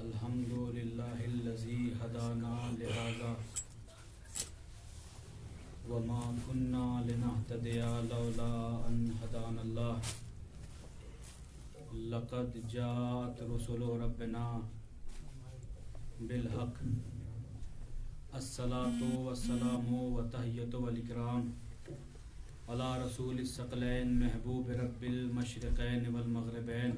الحمدللہ الذی ہدانا لہذا وما كنا لنهتدي لولا ان هدانا الله لقد جاءت رسل ربنا بالحق الصلاة والسلام والتحیۃ والاکرام علی رسول الثقلین محبوب رب المشرقین والمغربین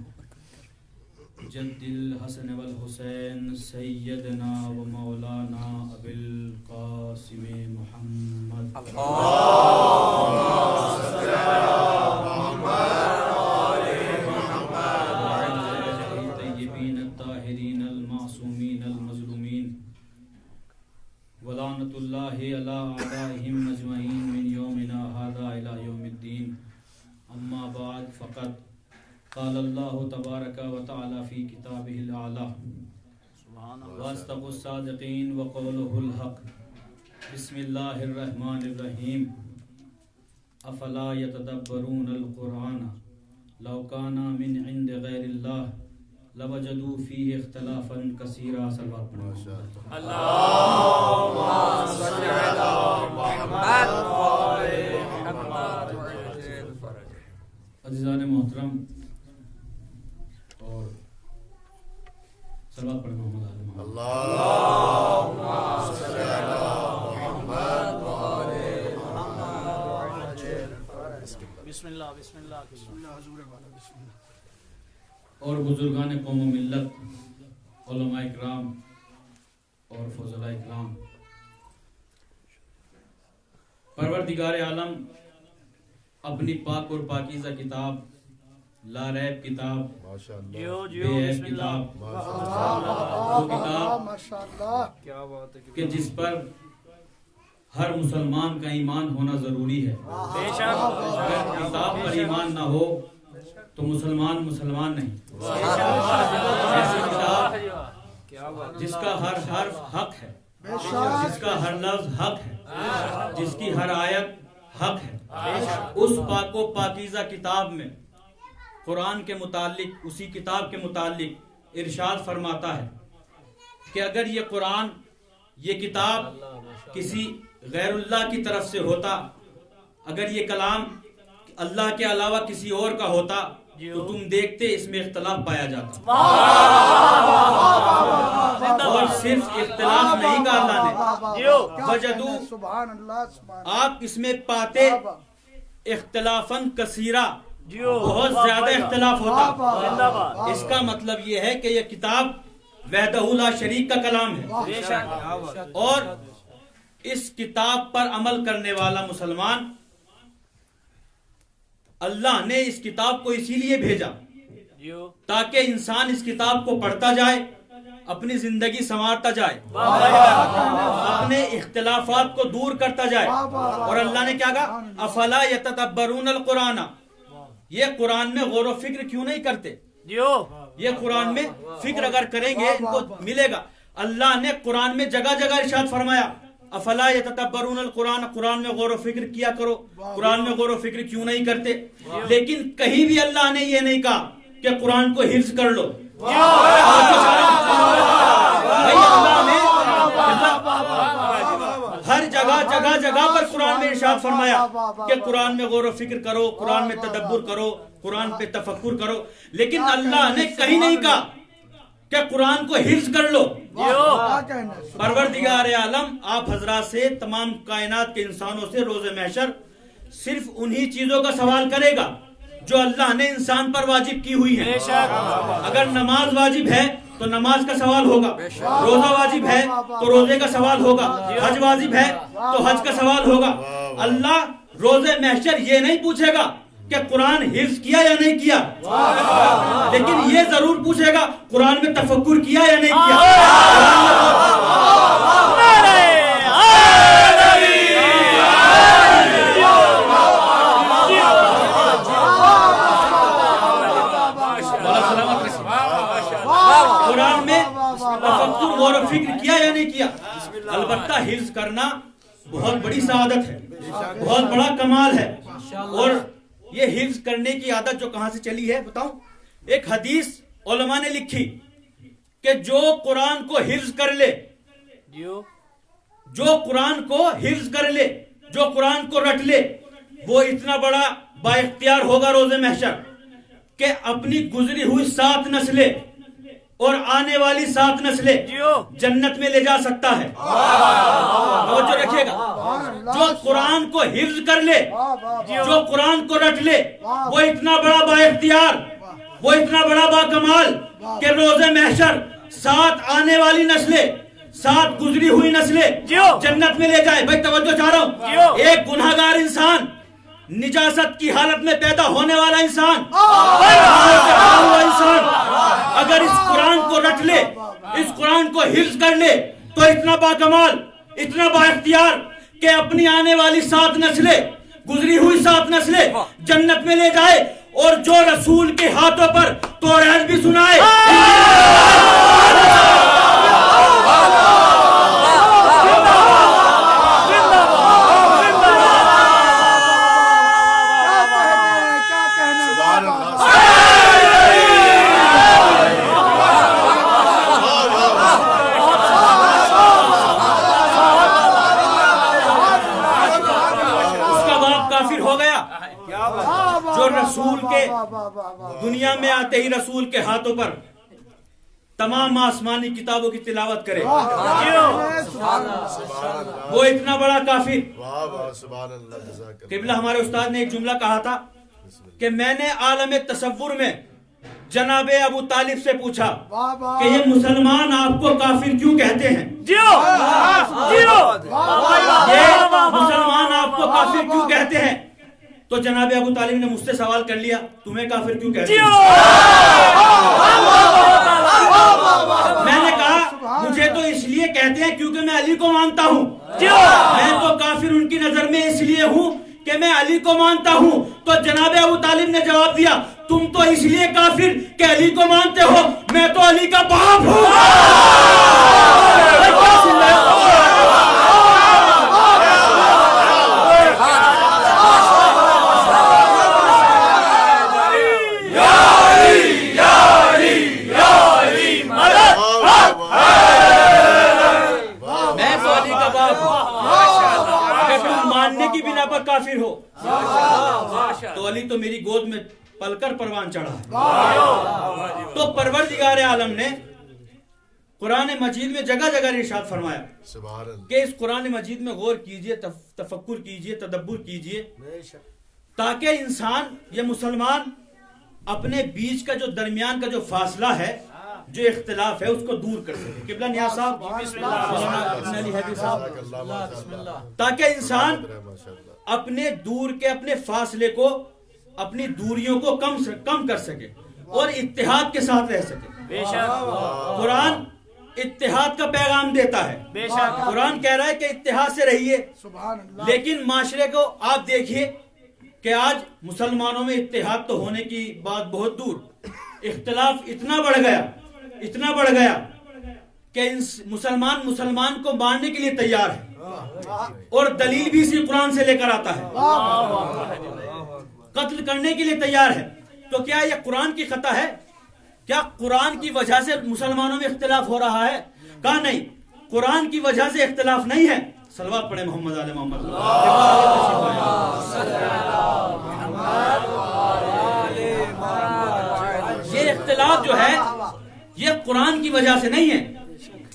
جد الحسن والحسین سیدنا و مولانا ابی القاسم محمد طیبین الطاہرین المعصومین المظلومین ولعنۃ اللہ علی اعدائہم اجمعین من یومنا ھذا الی یوم الدین اما بعد فقط قال اللہ تبارک و تعالی فی کتابہ الاعلی واصدق الصادقین وقولہ الحق بسم اللہ الرحمن الرحیم افلا یتدبرون القرآن لو کان من عند غیر اللہ لوجدوا فیہ اختلافا کثیرا. صلوات پڑھیں. اللہم صل علی محمد عزیزان محترم اور صلوات پڑھیں محمد آل محمد. اللہم صل علی محمد بسم اللہ بسم اللہ بسم اللہ حضور والا بسم اللہ. اور بزرگان قوم و ملت، علماء اکرام اور فضلاء اکرام، پروردگار عالم اپنی پاک اور پاکیزہ کتاب، لا ریب کتاب، بے عیب کتاب، وہ کتاب کہ جس پر ہر مسلمان کا ایمان ہونا ضروری ہے. اگر کتاب پر ایمان نہ ہو تو مسلمان نہیں. ایسی کتاب جس کا ہر حرف حق ہے، جس کا ہر لفظ حق ہے، جس کی ہر آیت حق ہے، اس پاک و پاکیزہ کتاب میں قرآن کے متعلق، اسی کتاب کے متعلق ارشاد فرماتا ہے کہ اگر یہ قرآن، یہ کتاب کسی غیر اللہ کی طرف سے ہوتا، اگر یہ کلام اللہ کے علاوہ کسی اور کا ہوتا تو تم دیکھتے اس میں اختلاف پایا جاتا. اور صرف اختلاف نہیں کہا اللہ نے، وجدو، آپ اس میں پاتے اختلافاً کثیرا، بہت زیادہ اختلاف ہوتا. اس کا مطلب یہ ہے کہ یہ کتاب وحدہ لا شریک کا کلام ہے، اور اس کتاب پر عمل کرنے والا مسلمان، اللہ نے اس کتاب کو اسی لیے بھیجا تاکہ انسان اس کتاب کو پڑھتا جائے، اپنی زندگی سنوارتا جائے، اپنے اختلافات کو دور کرتا جائے. اور اللہ نے کیا کہا؟ افلا یتدبرون القرآن، یہ قرآن میں غور و فکر کیوں نہیں کرتے؟ یہ قرآن میں فکر اگر کریں گے ان کو ملے گا. اللہ نے قرآن میں جگہ جگہ ارشاد فرمایا افلا یتدبرون القرآن، قرآن میں غور و فکر کیا کرو. قرآن میں غور و فکر کیوں نہیں کرتے؟ لیکن کہیں بھی اللہ نے یہ نہیں کہا کہ قرآن کو حفظ کر لو. اللہ نے ہر جگہ پر قرآن میں ارشاد فرمایا کہ قرآن میں غور و فکر کرو، قرآن میں تدبر کرو، قرآن پہ تفکر کرو. لیکن اللہ نے کہیں نہیں کہا کہ قرآن کو حفظ کر لو. پروردگار عالم آپ حضرات سے، تمام کائنات کے انسانوں سے روز محشر صرف انہی چیزوں کا سوال کرے گا جو اللہ نے انسان پر واجب کی ہوئی ہے. اگر نماز واجب ہے تو نماز کا سوال ہوگا، روزہ واجب ہے تو روزے کا سوال ہوگا، حج واجب ہے تو حج کا سوال ہوگا. اللہ روز محشر یہ نہیں پوچھے گا کہ قرآن حفظ کیا یا نہیں کیا، لیکن یہ ضرور پوچھے گا قرآن میں تفکر کیا یا نہیں کیا. قرآن میں تفکر غور و فکر کیا یا نہیں کیا. البتہ حفظ کرنا بہت بڑی سعادت ہے، بہت بڑا کمال ہے. اور یہ حفظ کرنے کی عادت جو کہاں سے چلی ہے بتاؤں؟ ایک حدیث علماء نے لکھی کہ جو قرآن کو حفظ کر لے، جو قرآن کو حفظ کر لے، جو قرآن کو رٹ لے، وہ اتنا بڑا با اختیار ہوگا روز محشر کہ اپنی گزری ہوئی 7 نسلیں اور آنے والی 7 نسلیں جنت میں لے جا سکتا ہے۔ توجہ رکھیے گا، جو قرآن کو حفظ کر لے، جو قرآن کو رٹ لے، وہ اتنا بڑا با اختیار، وہ اتنا بڑا با کمال کہ روز محشر 7 آنے والی نسلیں، 7 گزری ہوئی نسلیں جنت میں لے جائے۔ بھائی توجہ چاہ رہا ہوں، ایک گناہگار انسان، نجاست کی حالت میں پیدا ہونے والا انسان، اگر اس قرآن کو رٹ لے، اس قرآن کو حفظ کر لے، تو اتنا با کمال، اتنا با اختیار کہ اپنی آنے والی 7 نسلیں، گزری ہوئی 7 نسلیں جنت میں لے جائے، اور جو رسول کے ہاتھوں پر توریت بھی سنائے۔ جو رسول کے دنیا میں آتے ہی رسول کے ہاتھوں پر تمام آسمانی کتابوں کی تلاوت کرے، وہ اتنا بڑا کافر۔ قبلہ ہمارے استاد نے ایک جملہ کہا تھا کہ میں نے عالم تصور میں جناب ابو طالب سے پوچھا کہ یہ مسلمان آپ کو کافر کیوں کہتے ہیں؟ یہ مسلمان آپ کو کافر کیوں کہتے ہیں؟ تو جناب ابو طالب نے مجھ سے سوال کر لیا، تمہیں کافر کیوں کہتے ہیں؟ میں نے کہا مجھے تو اس لیے کہتے ہیں کیونکہ میں علی کو مانتا ہوں، میں تو کافر ان کی نظر میں اس لیے ہوں کہ میں علی کو مانتا ہوں۔ تو جناب ابو طالب نے جواب دیا، تم تو اس لیے کافر کہ علی کو مانتے ہو، میں تو علی کا باپ ہوں۔ کی بنا پر کافر ہو تو علی تو میری گود میں پل کر پروان چڑھا ہے۔ تو پروردگار عالم نے قرآن مجید میں جگہ جگہ ارشاد فرمایا کہ اس قرآن مجید میں غور کیجئے، تفکر کیجئے، تدبر کیجئے، تاکہ انسان، یہ مسلمان، اپنے بیچ کا جو درمیان کا جو فاصلہ ہے، جو اختلاف ہے، اس کو دور کر سکے۔ قبلہ نیاز صاحب، تاکہ انسان اپنے دور کے اپنے فاصلے کو، اپنی دوریوں کو کم کر سکے اور اتحاد کے ساتھ رہ سکے۔ قرآن اتحاد کا پیغام دیتا ہے، قرآن کہہ رہا ہے کہ اتحاد سے رہیے، لیکن معاشرے کو آپ دیکھیے کہ آج مسلمانوں میں اتحاد تو ہونے کی بات بہت دور، اختلاف اتنا بڑھ گیا کہ مسلمان کو مارنے کے لیے تیار ہے، اور دلیل بھی اسی قرآن سے لے کر آتا ہے، قتل کرنے کے لیے تیار ہے۔ تو کیا یہ قرآن کی خطا ہے؟ کیا قرآن کی وجہ سے مسلمانوں میں اختلاف ہو رہا ہے؟ کہا نہیں، قرآن کی وجہ سے اختلاف نہیں ہے۔ صلوات پڑھیں محمد آل محمد۔ یہ اختلاف جو ہے یہ قرآن کی وجہ سے نہیں ہے،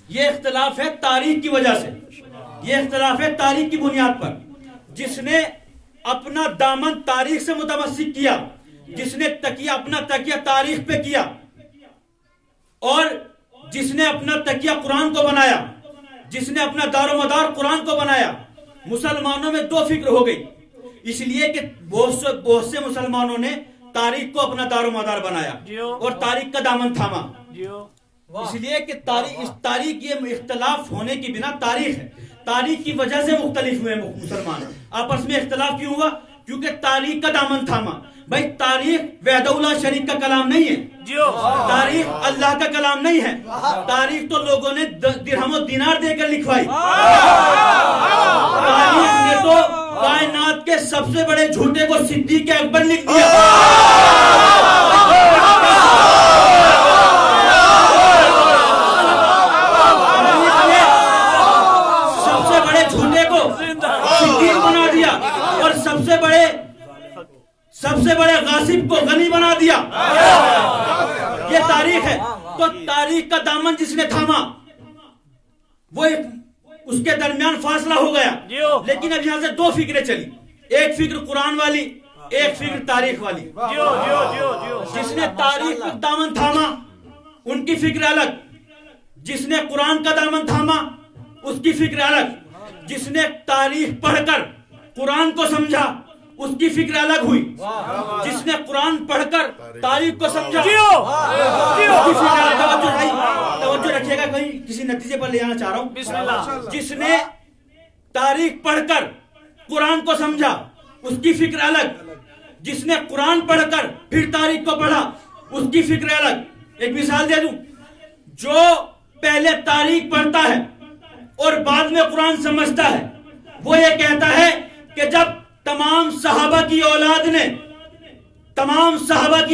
یہ اختلاف ہے تاریخ کی وجہ سے، یہ اختلاف ہے تاریخ کی بنیاد پر۔ جس نے اپنا دامن تاریخ سے متمسک کیا، جس نے اپنا تکیہ تاریخ پہ کیا، اور جس نے اپنا تکیہ قرآن کو بنایا، جس نے اپنا دار و مدار قرآن کو بنایا، مسلمانوں میں دو فکر ہو گئی، اس لیے کہ بہت سے مسلمانوں نے تاریخ کو اپنا دار و مدار بنایا اور تاریخ کا دامن تھاما، اس لیے کہ تاریخ یہ اختلاف ہونے کی بنا تاریخ ہے، تاریخ کی وجہ سے مختلف ہوئے مسلمان، آپس میں اختلاف کیوں ہوا؟ کیونکہ تاریخ کا دامن تھاما۔ بھائی تاریخ وحدہ اللہ شریک کا کلام نہیں ہے، تاریخ اللہ کا کلام نہیں ہے، تاریخ تو لوگوں نے درہم و دینار دے کر لکھوائی، تاریخ نے تو کائنات کے سب سے بڑے جھوٹے کو صدیق اکبر لکھ دیا۔ تاریخ ہے تو تاریخ کا دامن جس نے تھاما وہ اس کے درمیان فاصلہ ہو گیا. لیکن اب یہاں سے دو فکریں چلی, ایک فکر قرآن والی, ایک فکر تاریخ والی. جس نے تاریخ کا دامن تھاما ان کی فکر الگ, جس نے قرآن کا دامن تھاما اس کی فکر الگ, جس نے تاریخ پڑھ کر قرآن کو سمجھا اس کی فکر الگ ہوئی, جس نے قرآن پڑھ کر تاریخ کو سمجھا توجہ رکھیے گا, کہیں کسی نتیجے پر لے جانا چاہ رہا ہوں. جس نے تاریخ پڑھ کر قرآن کو سمجھا اس کی فکر الگ, جس نے قرآن پڑھ کر پھر تاریخ کو پڑھا اس کی فکر الگ. ایک مثال دے دوں, جو پہلے تاریخ پڑھتا ہے اور بعد میں قرآن سمجھتا ہے وہ یہ کہتا ہے کہ جب تمام صحابہ کی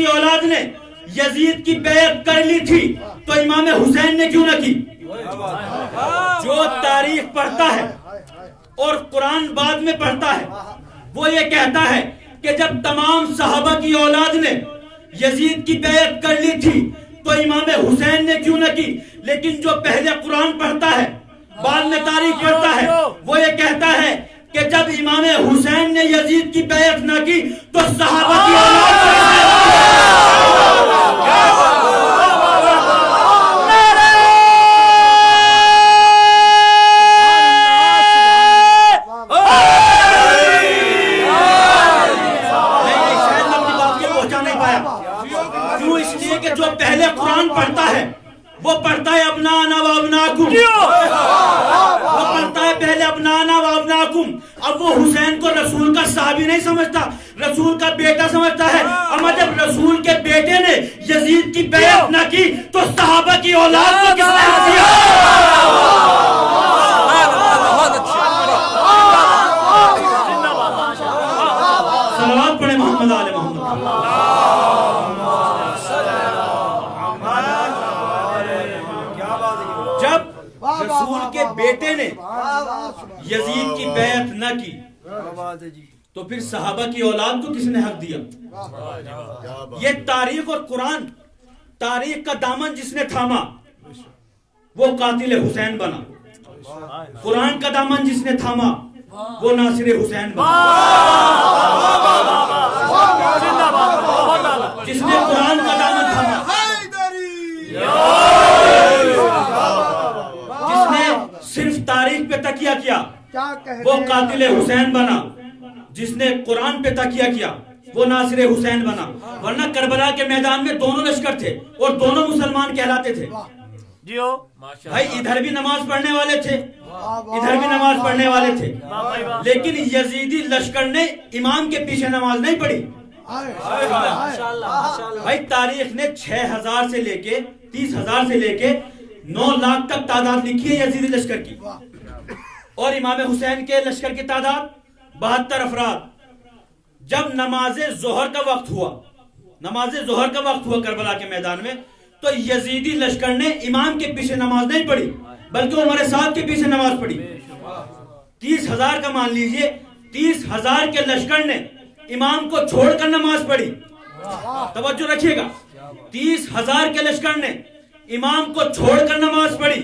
اولاد نے یزید کی بیعت کر لی تھی تو امام حسین نے کیوں نہ کی. جو تاریخ پڑھتا ہے اور قرآن بعد میں پڑھتا ہے وہ یہ کہتا ہے کہ جب تمام صحابہ کی اولاد نے یزید کی بیعت کر لی تھی تو امام حسین نے کیوں نہ کی. لیکن جو پہلے قرآن پڑھتا ہے بعد میں تاریخ پڑھتا ہے وہ یہ کہتا ہے کہ جب امام حسین نے یزید کی بیعت نہ کی تو صحابہ کی پہنچا نہیں پایا. کیوں؟ اس لیے کہ جو پہلے قرآن پڑھتا ہے وہ پڑھتا ہے ابنانا و ابناکم, وہ پڑھتا ہے پہلے ابنانا و ابناکم. اب وہ حسین کو رسول کا صحابی نہیں سمجھتا, رسول کا بیٹا سمجھتا ہے. اما جب رسول کے بیٹے نے یزید کی بیعت نہ کی تو صحابہ کی اولاد کو کس نے دیا؟ صلوات پڑھیں محمد آل محمد. رسول کے بیٹے نے یزید کی بیعت نہ کی تو پھر صحابہ کی اولاد کو کس نے حق دیا؟ یہ تاریخ اور قرآن, تاریخ کا دامن جس نے تھاما وہ قاتل حسین بنا, قرآن کا دامن جس نے تھاما وہ ناصر حسین بنا. جس نے قرآن کا دامن تھاما, جس نے صرف تاریخ پہ تکیہ کیا وہ قاتل حسین بنا, جس نے قرآن پہ تکیہ کیا وہ ناصر حسین بنا. ورنہ کربلا کے میدان میں دونوں لشکر تھے اور دونوں مسلمان کہلاتے تھے. بھائی ادھر بھی نماز پڑھنے والے تھے, ادھر بھی نماز پڑھنے والے تھے, لیکن یزیدی لشکر نے امام کے پیچھے نماز نہیں پڑھی. بھائی تاریخ نے 6,000 سے لے کے 30,000 سے لے کے 9 لاکھ تک تعداد لکھی ہے یزیدی لشکر کی, اور امام حسین کے لشکر کی تعداد 72 افراد. جب نماز ظہر کا وقت ہوا کربلا کے میدان میں تو یزیدی لشکر نے امام کے پیچھے نماز نہیں پڑھی بلکہ عمر صاحب کے پیچھے نماز پڑھی. 30,000 کا مان لیجئے, 30,000 کے لشکر نے امام کو چھوڑ کر نماز پڑھی. توجہ رکھیے گا, 30,000 کے لشکر نے امام کو چھوڑ کر نماز پڑھی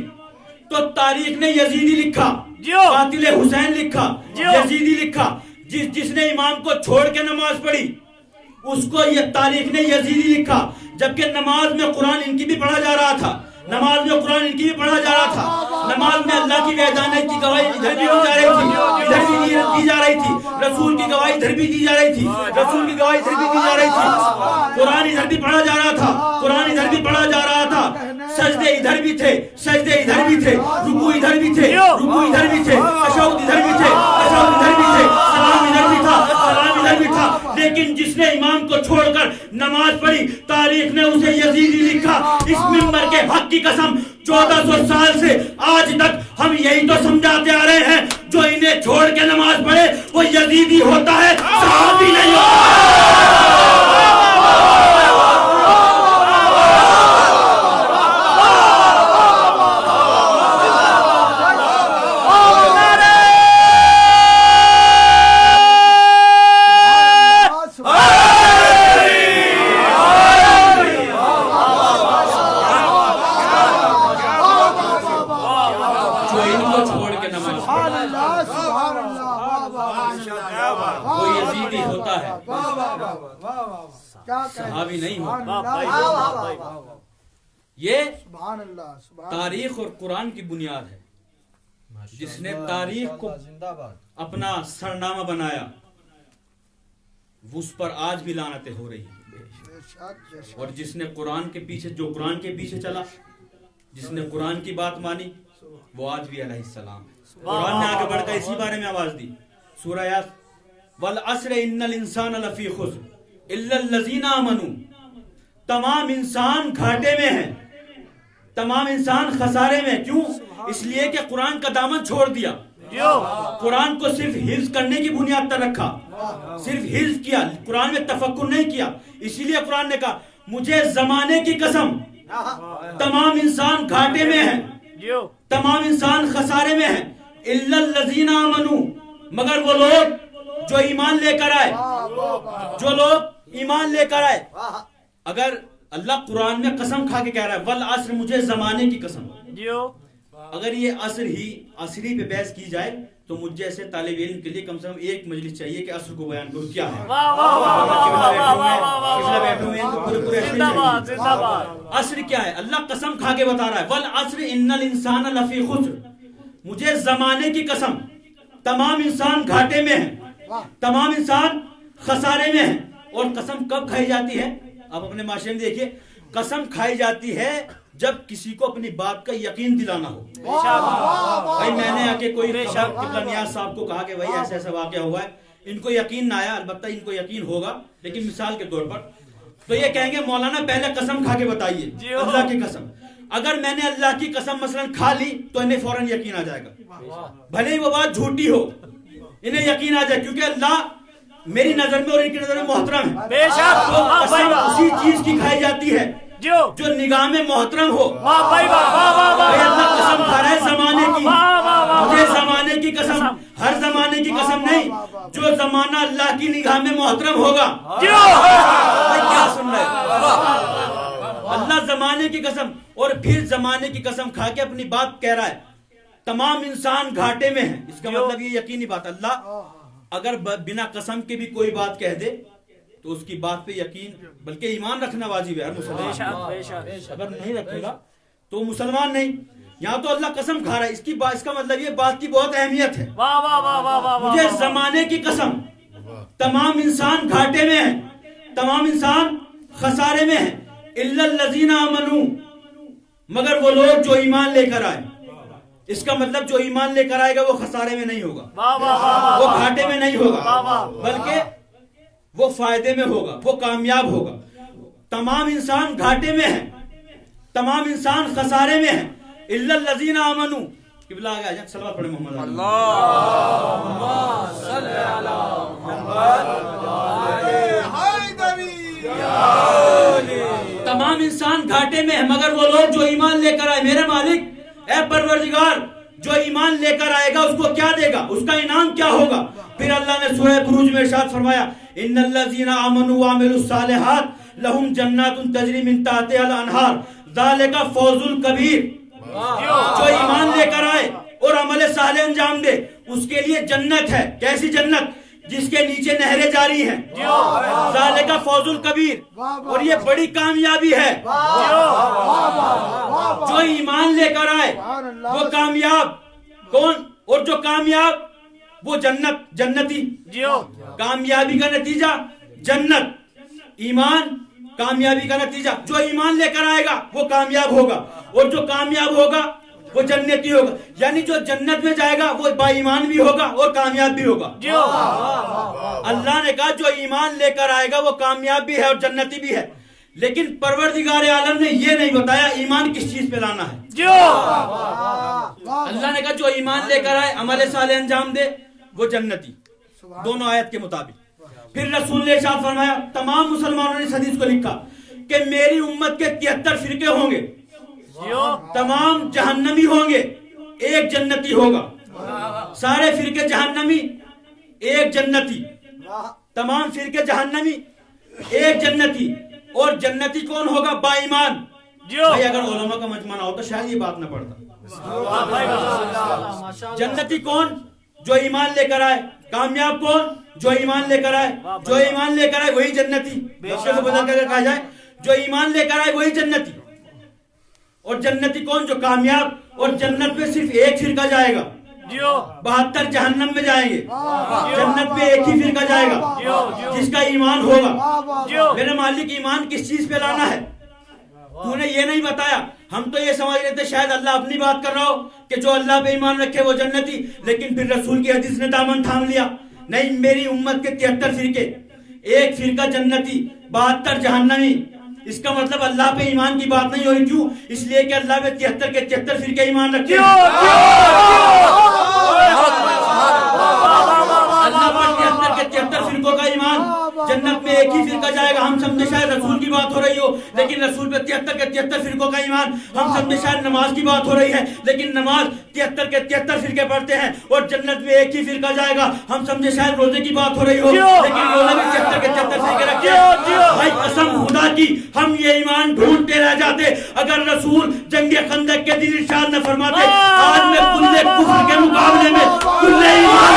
تو تاریخ نے یزیدی لکھا, قاتل حسین لکھا, یزیدی لکھا. جس نے امام کو چھوڑ کے نماز پڑھی اس کو یہ تاریخ نے یزیدی لکھا. جبکہ نماز میں قرآن ان کی بھی پڑھا جا رہا تھا, نماز میں قرآن ان کی بھی پڑھا جا رہا تھا, نماز میں اللہ کی وحدانیت کی گواہی ادھر بھی دی جا رہی تھی, ادھر بھی دی جا رہی تھی, رسول کی گواہی ادھر بھی دی جا رہی تھی, رسول کی گواہی ادھر بھی دی جا رہی تھی, قرآن ادھر بھی پڑھا جا رہا تھا, قرآن ادھر بھی پڑھا جا رہا تھا, سجدے ادھر بھی تھے, سجدے ادھر بھی تھے, رکوع ادھر بھی تھے, رکوع ادھر بھی تھے, تشہد ادھر بھی تھے, تشہد ادھر بھی تھے, سلام ادھر بھی تھا, سلام ادھر بھی تھا. لیکن جس نے امام کو چھوڑ کر نماز پڑھی تاریخ نے اسے یزیدی لکھا. اس منبر کے حق کی قسم 1400 سال سے آج تک ہم یہی تو سمجھاتے آ رہے ہیں, جو انہیں چھوڑ کے نماز پڑھے وہ یزیدی ہوتا ہے, صحابی نہیں ہوتا. صحابی نہیں ہو. یہ یہ تاریخ اور قرآن کی بنیاد ہے. جس نے تاریخ کو اپنا سرنامہ بنایا اس پر آج بھی لعنتیں ہو رہی ہیں. اور جس نے قرآن کے پیچھے چلا, جس نے قرآن کی بات مانی, وہ آج بھی علیہ السلام ہے. قرآن نے آگے بڑھ کر اسی بارے میں آواز دی. سورہ یاس والعصر ان الانسان لفی خسر الا الذین آمنوا. تمام انسان گھاٹے میں ہیں, تمام انسان خسارے میں. کیوں؟ اس لیے کہ قرآن کا دامن چھوڑ دیا. قرآن کو صرف حفظ کرنے کی بنیاد پر رکھا, صرف حفظ کیا, قرآن میں تفکر نہیں کیا. اسی لیے قرآن نے کہا مجھے زمانے کی قسم تمام انسان گھاٹے میں ہیں, تمام انسان خسارے میں ہیں. الا الذین آمنوا, مگر وہ لوگ جو ایمان لے کر آئے, جو لوگ ایمان لے کر آئے. اگر اللہ قرآن میں قسم کھا کے کہہ رہا ہے والعصر, مجھے زمانے کی قسم, اگر یہ عصری پہ بحث کی جائے تو مجھ جیسے طالب علم کے لیے کم سے کم ایک مجلس چاہیے کہ عصر کو بیان کرو کیا ہے. عصر کیا ہے؟ اللہ قسم کھا کے بتا رہا ہے والعصر ان الانسان لفی خسر, مجھے زمانے کی قسم تمام انسان گھاٹے میں ہیں, تمام انسان خسارے میں ہیں. اور قسم کب کھائی جاتی ہے؟ آپ اپنے معاشرے میں دیکھیے, قسم کھائی جاتی ہے جب کسی کو اپنی بات کا یقین دلانا ہو. بھائی میں نے آ کے کوئی قبلہ نیاز صاحب کو کہا کہ بھائی ایسا ایسا واقعہ ہوا ہے, ان کو یقین نہ آیا, البتہ ان کو یقین ہوگا لیکن مثال کے طور پر, تو یہ کہیں گے مولانا پہلے قسم کھا کے بتائیے اللہ کی قسم. اگر میں نے اللہ کی قسم مثلا کھا لی تو انہیں فوراً یقین آ جائے گا, بھلے ہی وہ بات جھوٹی ہو, انہیں یقین آ جائے, کیونکہ اللہ میری نظر میں اور ان کی نظر میں محترم ہے. تو قسم اسی چیز کی کھائی جاتی ہے جو نگاہ میں محترم ہو. اللہ قسم کھا رہا ہے زمانے کی, مجھے زمانے کی قسم, ہر زمانے کی قسم نہیں, جو زمانہ اللہ کی نگاہ میں محترم ہوگا. کیا سن رہے اللہ زمانے کی قسم, اور پھر زمانے کی قسم کھا کے اپنی بات کہہ رہا ہے تمام انسان گھاٹے میں ہیں. اس کا مطلب یہ یقینی بات, اللہ اگر بنا قسم کے بھی کوئی بات کہہ دے تو اس کی بات پہ یقین بلکہ ایمان رکھنا واجب ہے ہر مسلمان. اگر نہیں رکھے گا تو مسلمان نہیں. یہاں تو اللہ قسم کھا رہا ہے, اس کا مطلب یہ بات کی بہت اہمیت ہے. مجھے زمانے کی قسم تمام انسان گھاٹے میں ہیں, تمام انسان خسارے میں ہیں. الا الذین آمنوا, مگر وہ لوگ جو ایمان لے کر آئے. اس کا مطلب جو ایمان لے کر آئے گا وہ خسارے میں نہیں ہوگا, وہ گھاٹے میں نہیں ہوگا, بلکہ وہ فائدے میں ہوگا, وہ کامیاب ہوگا. تمام انسان گھاٹے میں ہیں, تمام انسان خسارے میں ہیں. الا الذین آمنوا. قبلہ آگے آجائیں, صلوات پڑھیں محمد. اللہم صلی علی محمد. تمام انسان گھاٹے میں ہیں مگر وہ لوگ جو ایمان لے کر آئے. میرے مالک اے پروردگار, جو ایمان لے کر آئے گا اس کو کیا دے گا, اس کا انعام کیا ہوگا؟ پھر اللہ نے سورہ بروج میں ارشاد فرمایا ان الذین آمنوا وعملوا الصالحات لہم جنات تجری من تحتها الانہار ذالک فوز الکبیر. جو ایمان لے کر آئے اور عمل صالح انجام دے اس کے لیے جنت ہے. کیسی جنت؟ جس کے نیچے نہریں جاری ہیں. ذالک فوز الکبیر, اور یہ بڑی کامیابی ہے. جو ایمان لے کر آئے وہ کامیاب. کون؟ اور جو کامیاب وہ جنتی. کامیابی کا نتیجہ جنت, ایمان کامیابی کا نتیجہ. جو ایمان لے کر آئے گا وہ کامیاب ہوگا, اور جو کامیاب ہوگا وہ جنتی ہوگا. یعنی جو جنت میں جائے گا وہ با ایمان بھی ہوگا اور کامیاب بھی ہوگا. اللہ نے کہا جو ایمان لے کر آئے گا وہ کامیاب بھی ہے اور جنتی بھی ہے. لیکن پروردگار عالم نے یہ نہیں بتایا ایمان کس چیز پہ لانا ہے. اللہ نے کہا جو ایمان لے کر آئے عمل صالح انجام دے وہ جنتی, دونوں آیت کے مطابق. پھر رسول نے ارشاد فرمایا, تمام مسلمانوں نے اس حدیث کو لکھا کہ میری امت کے 73 فرقے ہوں گے, تمام جہنمی ہوں گے, ایک جنتی ہوگا. سارے فرقے جہنمی, ایک جنتی. تمام فرقے جہنمی, ایک جنتی. اور جنتی کون ہوگا؟ با ایمان. بھائی اگر علماء کا مجمع نہ ہوتا شاید یہ بات نہ پڑتا. جنتی کون؟ جو ایمان لے کر آئے. کامیاب کون؟ جو ایمان لے کر آئے. جو ایمان لے کر آئے وہی جنتی. بچے کو بدل کر کہا جائے جو ایمان لے کر آئے وہی جنتی. اور جنتی کون؟ جو کامیاب. اور جنت میں صرف ایک فرقہ جائے گا, 72 جہنم میں جائیں گے. جنت میں ایک ہی فرقہ جائے گا جس کا ایمان ہوگا. میرے مالک ایمان کس چیز پہ لانا ہے؟ تو نے یہ نہیں بتایا. ہم تو یہ سمجھ رہے تھے شاید اللہ اپنی بات کر رہا ہو کہ جو اللہ پہ ایمان رکھے وہ جنتی, لیکن پھر رسول کی حدیث نے دامن تھام لیا. نہیں, میری امت کے 73 فرقے, ایک فرقہ جنتی, 72 جہنمی. اس کا مطلب اللہ پہ ایمان کی بات نہیں ہوئی. کیوں؟ اس لیے کہ اللہ پہ 73 کے 73 فرقے ایمان رکھتے ہیں. اللہ پر 73 کے 73 فرقوں کا ایمان. جنت میں ایک ہی فرقہ جائے گا. ہم سمجھے شاید رسول کی بات ہو رہی ہو, لیکن رسول پہ 73 کے 73 فرقوں کا ایمان. ہم سمجھے شاید نماز کی بات ہو رہی ہے, لیکن نماز 73 کے 73 فرقے پڑھتے ہیں اور جنت میں ایک ہی فرقہ جائے گا. ہم سمجھے شاید روزے کی بات ہو رہی ہو, لیکن روزے میں 73 کے 73 فرقے رکھتے ہیں. بھائی قسم خدا کی ہم یہ ایمان ڈھونڈتے رہ جاتے اگر رسول جنگ خندق کے دن ارشاد نہ فرماتے آج میں کل کفر کے مقابلے میں کل ایمان.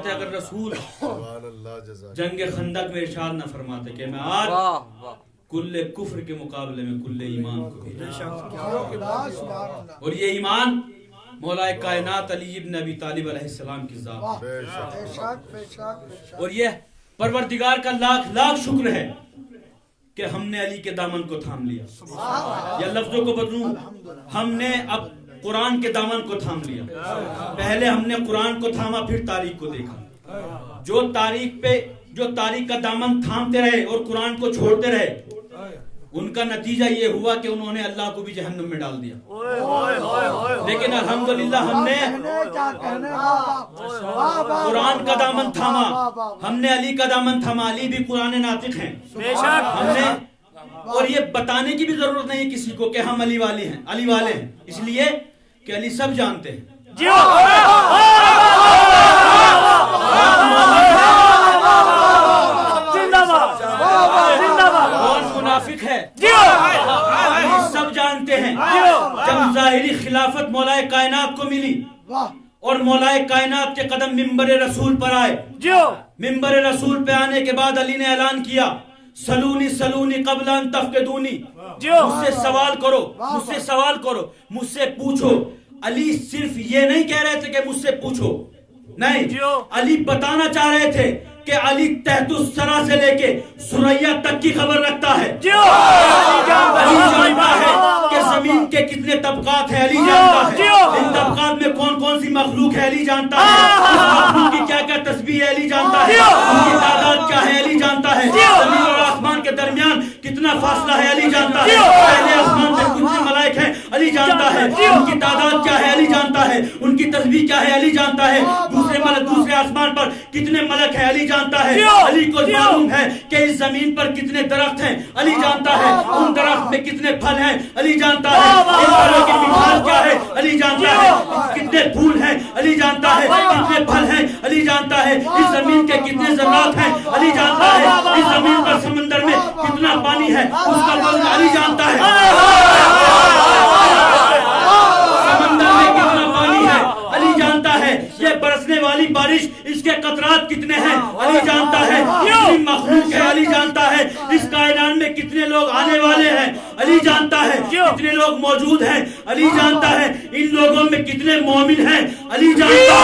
اگر رسول جنگ خندق میں ارشاد نہ فرماتے کہ میں آج کل کفر کے مقابلے میں کل ایمان کو. اور یہ ایمان مولا کائنات علی ابن ابی طالب علیہ السلام کی ذات. اور یہ پروردگار کا لاکھ لاکھ شکر ہے کہ ہم نے علی کے دامن کو تھام لیا. یا لفظوں کو بدلوں, ہم نے اب قرآن کے دامن کو تھام لیا. پہلے ہم نے قرآن کو تھاما, پھر تاریخ کو دیکھا. جو تاریخ کا دامن تھامتے رہے اور قرآن کو چھوڑتے رہے, ان کا نتیجہ یہ ہوا کہ انہوں نے اللہ کو بھی جہنم میں ڈال دیا. لیکن الحمدللہ ہم نے قرآن کا دامن تھاما, ہم نے علی کا دامن تھاما. علی بھی قرآن ناطق ہیں ہم نے. اور یہ بتانے کی بھی ضرورت نہیں ہے کسی کو کہ ہم علی والے ہیں, اس لیے کہ علی سب جانتے ہیں. کون منافق ہے سب جانتے ہیں. جب ظاہری خلافت مولا کائنات کو ملی اور مولا کائنات کے قدم منبر رسول پر آئے, منبر رسول پہ آنے کے بعد علی نے اعلان کیا سلونی سلونی قبل ان تفقدونی, مجھ سے سوال کرو, مجھ سے پوچھو. علی صرف یہ نہیں کہہ رہے تھے کہ مجھ سے پوچھو, نہیں, علی بتانا چاہ رہے تھے کہ علی تحت الثری سے لے کے ثریا تک کی خبر رکھتا ہے. علی جانتا ہے کہ زمین کے کتنے طبقات ہیں, علی جانتا ہے ان طبقات میں کون کون سی مخلوق ہے, علی جانتا ہے اس مخلوق کی کیا کیا تسبیح ہے, علی جانتا ہے ان کی تعداد کیا ہے, علی جانتا ہے زمین اور آسمان کے درمیان کتنا فاصلہ ہے, علی جانتا ہے پہلے آسمان میں کتنے ملائک ہیں, علی جانتا ہے ان کی تعداد کیا ہے, علی جانتا ہے ان کی تسبیح کیا ہے, علی جانتا ہے دوسرے آسمان پر کتنے ملک ہیں, علی جانتا ہے. علی کو معلوم ہے کہ اس زمین پر کتنے درخت ہیں, علی جانتا ہے ان درخت میں کتنے پھل ہیں, علی جانتا ہے ان پھلوں کی مٹھاس کیا ہے, علی جانتا ہے کتنے پھول ہیں, علی جانتا ہے کتنے پھل ہیں, علی جانتا ہے اس زمین کے کتنے ذرات ہیں, علی جانتا ہے اس زمین پر سمندر میں کتنا پانی ہے, اس کا وزن علی جانتا ہے, سمندر میں کتنا پانی ہے, علی جانتا ہے یہ برسنے والی بارش اس کے قطرات کتنے ہیں, علی جانتا ہے کتنی مخلوق ہے, علی جانتا ہے اس کائنات میں کتنے لوگ آنے والے ہیں, علی جانتا ہے کتنے لوگ موجود ہیں, علی جانتا ہے ان لوگوں میں کتنے مومن ہیں, علی جانتا ہے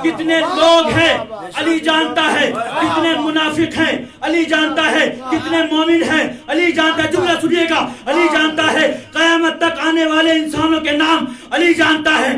کتنے لوگ ہیں, علی جانتا ہے کتنے منافق ہیں, علی جانتا ہے کتنے مومن ہیں, علی جانتا ہے, جملہ سنیے گا, علی جانتا ہے قیامت تک آنے والے انسانوں کے نام, علی جانتا ہے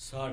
60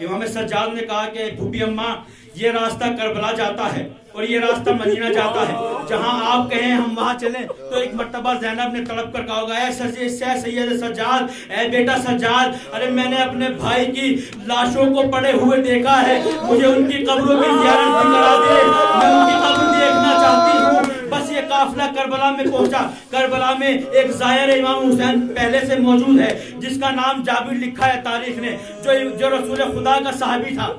امام سجاد نے کہا کہ پھوپھی اماں یہ راستہ کربلا جاتا ہے اور یہ راستہ مدینہ جاتا ہے، جہاں آپ کہیں ہم وہاں چلیں۔ تو ایک مرتبہ زینب نے تڑپ کر کہا ہوگا، اے سید سجاد، اے بیٹا سجاد، ارے میں نے اپنے بھائی کی لاشوں کو پڑے ہوئے دیکھا ہے، مجھے ان کی قبروں کی زیارت بھی کرا دے، میں ان کی قبر دیکھنا چاہتی ہوں۔ بس یہ قافلہ کربلا میں پہنچا۔ کربلا میں ایک زائر امام حسین پہلے سے موجود ہے جس کا نام جابر لکھا ہے تاریخ نے، جو رسول خدا کا صحابی تھا۔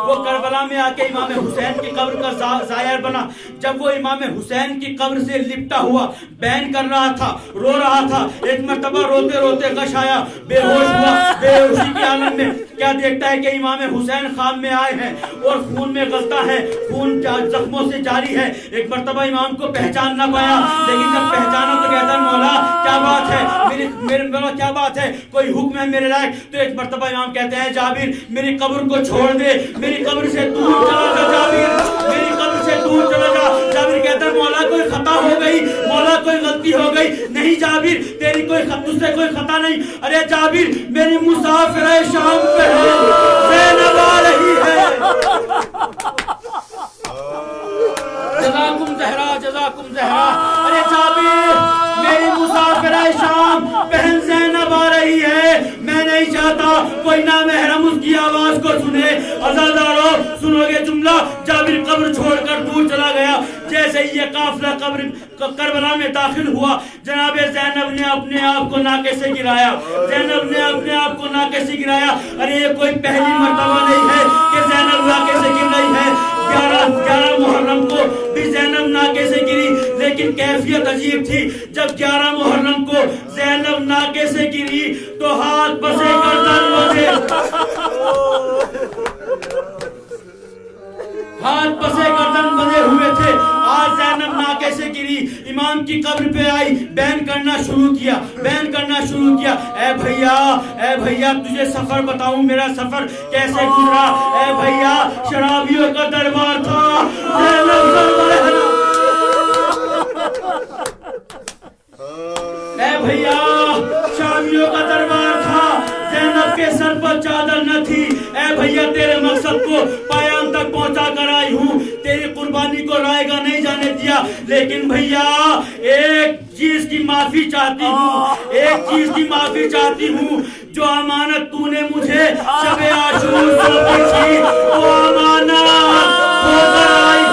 وہ کربلا میں آ کے امام حسین کی قبر کا زائر بنا۔ جب وہ امام حسین کی قبر سے لپٹا ہوا بین کر رہا تھا، رو رہا تھا، ایک مرتبہ روتے روتے غش آیا، بے ہوش ہوا، بے ہوشی کے عالم میں کیا دیکھتا ہے کہ امام حسین خواب میں آئے ہیں اور خون میں غلطہ ہے، خون زخموں سے جاری ہے۔ ایک مرتبہ امام کو پہچان نہ پایا، لیکن جب پہچانا تو کہتا ہے مولا کیا بات ہے، میرے مولا کیا بات ہے، کوئی حکم ہے میرے لائق؟ تو ایک مرتبہ امام کہتے ہیں جابر میری قبر کو چھوڑ دے، میری قبر سے دور چلا جا جابر، میری قبر سے دور چلا جا۔ جابر کہتا ہے مولا کوئی خطا ہو گئی، مولا کوئی غلطی ہو گئی۔ نہیں جابر تیری کوئی تجھ سے کوئی خطا نہیں۔ ارے جابر میری مسافر شام پہ ہے، زینب آ رہی ہے۔ جزاکم زہرا، جزاکم زہرا۔ ارے جابر میری مسافر شام بہن زینب آ رہی ہے، میں نہیں چاہتا کوئی نامحرم اس کی آواز کو سنے۔ عزادارو سنو گے جملہ، جابر قبر چھوڑ کر دور چلا گیا۔ جیسے ہی یہ قافلہ کربلا میں داخل ہوا، جناب زینب نے اپنے آپ کو ناکے سے گرایا، زینب نے اپنے آپ کو ناکے سے گرایا۔ ارے یہ کوئی پہلی مرتبہ نہیں ہے کہ زینب ناکے سے گر رہی ہے۔ 11 محرم کو بھی زینب ناکے سے گری، لیکن کیفیت عجیب تھی۔ جب 11 محرم کو زینب ناکے سے گری تو ہاتھ پسے گردن بندھے، ہاتھ پسے گردن بندھے ہوئے تھے۔ آج زینب ناکے سے گری، امام کی قبر پہ آئی، بیان کرنا شروع کیا، بیان کرنا شروع کیا۔ اے بھیا تجھے سفر بتاؤں، میرا سفر کیسے گزرا۔ اے بھیا شرابیوں کا دربار تھا، زینب اے بھیا شامیوں کا دربار تھا، زینب کے سر پر چادر نہ تھی۔ اے بھیا تیرے مقصد کو پایان تک پہنچا کر آئی ہوں، تیری قربانی کو رائے گا نہیں جانے دیا۔ لیکن بھیا ایک چیز کی معافی چاہتی ہوں، ایک چیز کی معافی چاہتی ہوں۔ جو امانت تو نے مجھے شب عاشور سونپی تھی، وہ امانت ہو کر آئی،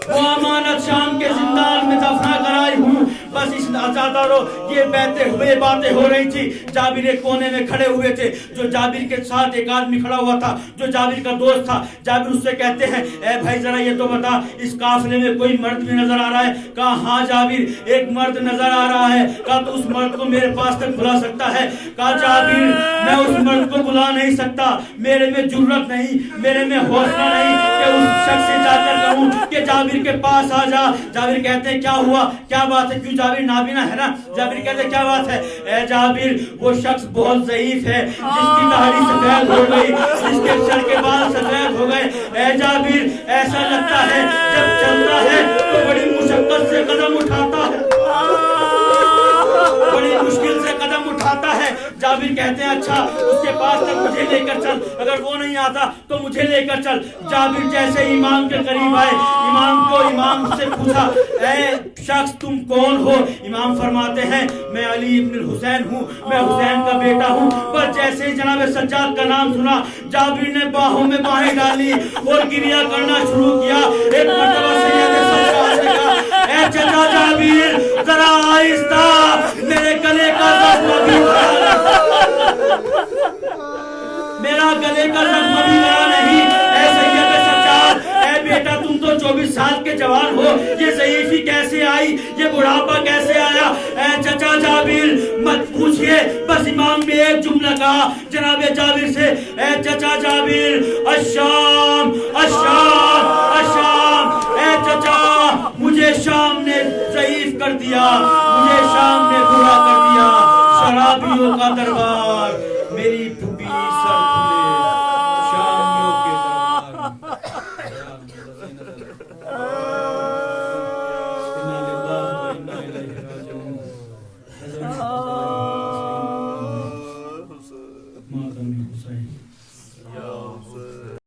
وہ امانت شام کے زندان میں دفنا کر آئی ہوں۔ بس اس عزادارو یہ باتیں ہو رہی تھی۔ جابر ایک کونے میں کھڑے ہوئے تھے، جو جابر کے ساتھ ایک آدمی کھڑا ہوا تھا جو جابر کا دوست تھا۔ جابر اس سے کہتے ہیں اے بھائی ذرا یہ تو بتا اس قافلے میں کوئی مرد بھی نظر آ رہا ہے؟ کہا ہاں جابر ایک مرد نظر آ رہا ہے۔ کہا تو اس مرد کو میرے پاس تک بلا سکتا ہے؟ کہا جابر میں اس مرد کو بلا نہیں سکتا، میرے میں جرت نہیں، میرے میں حوصلہ نہیں کہ اس شخص سے جا کر کہوں کہ جابر کے پاس آ جا۔ جابر کہتے ہیں کیا ہوا، کیا بات ہے؟ کیوں جابر نابینا ہے نا؟ جابر کہتے ہیں کیا بات ہے؟ اے جابر وہ شخص بہت ضعیف ہے جس کی داڑھی سفید ہو گئی، جس کے سر کے بال سفید ہو گئے۔ اے جابر ایسا لگتا ہے جب چلتا ہے تو بڑی مشقت سے قدم اٹھاتا ہے، بڑی مشکل سے قدم اٹھاتا ہے۔ جابر کہتے ہیں اچھا اس کے پاس تک مجھے لے کر چل، اگر وہ نہیں آتا تو مجھے لے کر چل۔ جابر جیسے امام کے قریب آئے، امام سے پوچھا اے شخص تم کون ہو؟ امام فرماتے ہیں میں علی ابن الحسین ہوں، میں حسین کا بیٹا ہوں۔ پر جیسے ہی جناب سجاد کا نام سنا، جابر نے باہوں میں باہیں ڈالی اور گریہ کرنا شروع کیا۔ ایک مرتبہ سید سجاد نے کہا اے چچا جابر ذرا آہستہ، میرے گلے کا زخم بھی میرا گلے کا زخم بھی بڑا نہیں۔ اے سید سجاد، اے بیٹا تم تو 24 سال کے جوان ہو، یہ ضعیفی کیسے آئی، یہ بڑھاپا کیسے آیا؟ اے چچا جابر مت پوچھئے، بس امام نے ایک جملہ کہا جناب جابر سے، اے چچا جابر الشام الشام الشام۔ اے چچا مجھے شام نے ضعیف کر دیا، مجھے شام نے بوڑھا کر دیا۔ شرابیوں کا دربار، میری پھوپھی سر